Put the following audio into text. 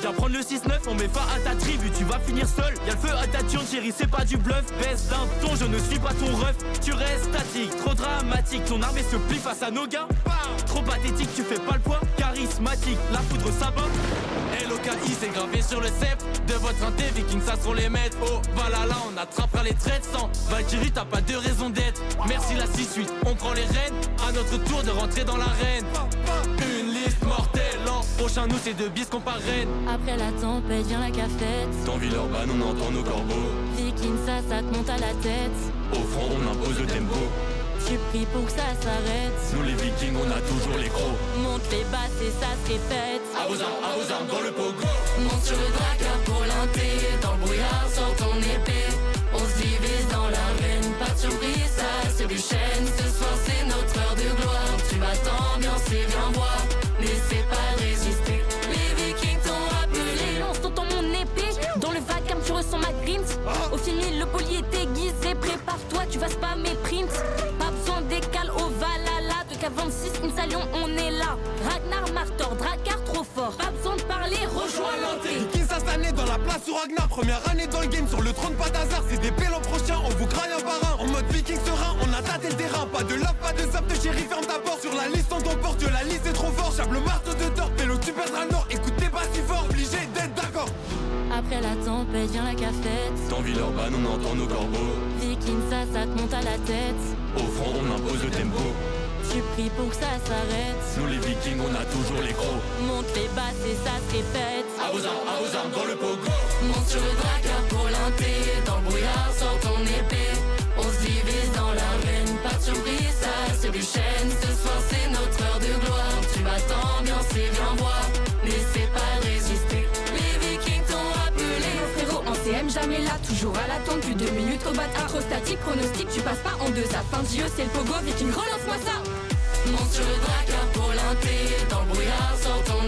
Viens prendre le 6-9, on met fin à ta tribu, tu vas finir seul. Y'a le feu à ta tune, chérie, c'est pas du bluff. Baisse d'un ton, je ne suis pas ton ref. Tu restes statique, trop dramatique, ton armée se plie face à nos gains. Trop pathétique, tu fais pas le poids. Charismatique, la foudre s'abat. LOKI c'est gravé sur le cep de votre inté, Vikings ça seront les maîtres. Oh Valhalla on attrapera les traits sans Valkyrie t'as pas de raison d'être. Merci la 6-8, on prend les rênes. À notre tour de rentrer dans l'arène. Une liste mortelle, l'an prochain nous c'est deux bis qu'on parraine. Après la tempête vient la cafette. Dans Villeurbanne on entend nos corbeaux. Viking ça te monte à la tête. Au front on impose le tempo. Tu pries pour que ça s'arrête. Nous les Vikings on a toujours les crocs. Monte les basses et ça se répète. À vos armes dans le pogo. Monte sur le dragueur pour l'inté. Dans le brouillard sors ton épée. On se divise dans l'arène. Pas de surprise, ça c'est du chêne. Ce soir c'est notre heure de gloire. Tu vas t'ambiancer, viens voir. N'essaie pas de résister. Les Vikings t'ont appelé. Lance ton mon épée. Dans le vacarme tu ressens ma grince. Au film le poli est aiguisé. Prépare-toi, tu vas spammer print. Pas besoin d'écale au Valhalla. De K26, une salion, on est là. Ragnar, Martor, Drakkar, trop fort. Pas besoin de parler, rejoins l'entrée. Vikings cette année dans la place sur Ragnar. Première année dans le game, sur le trône pas d'hasard. C'est des l'an prochain, on vous graille un par un. En mode Viking serein, on a tâté le terrain. Pas de love, pas de zap de chéri, ferme ta porte. Sur la liste on t'emporte, la liste est trop fort. Chape le marteau de tort, pélo tu perdras le nord. Écoute t'es pas si fort, obligé d'être d'accord. Après la tempête vient la cafette. Dans Villeurbanne on entend nos corbeaux. Viking ça te monte à la tête. Au front on impose le tempo. Tu pries pour que ça s'arrête. Nous les Vikings on a toujours les crocs. Monte les basses et ça se répète. À vos armes dans le pogo. Monte sur le dragueur pour l'inté. Dans le brouillard sors ton épée. On se divise dans l'arène. Pas de surprise, ça c'est du chêne. Ce soir c'est notre heure de gloire. Tu vas t'ambiancer, viens voir. N'essaie pas de résister. Les Vikings t'ont appelé. Nos frérots en CM jamais là. Toujours à l'attente, plus 2 minutes au bâtard. Trop statique, pronostic, tu passes pas en deux. À fin d'IE c'est le pogo. Viking relance-moi ça. Monte sur le dragueur pour l'inté. Dans le brouillard sors ton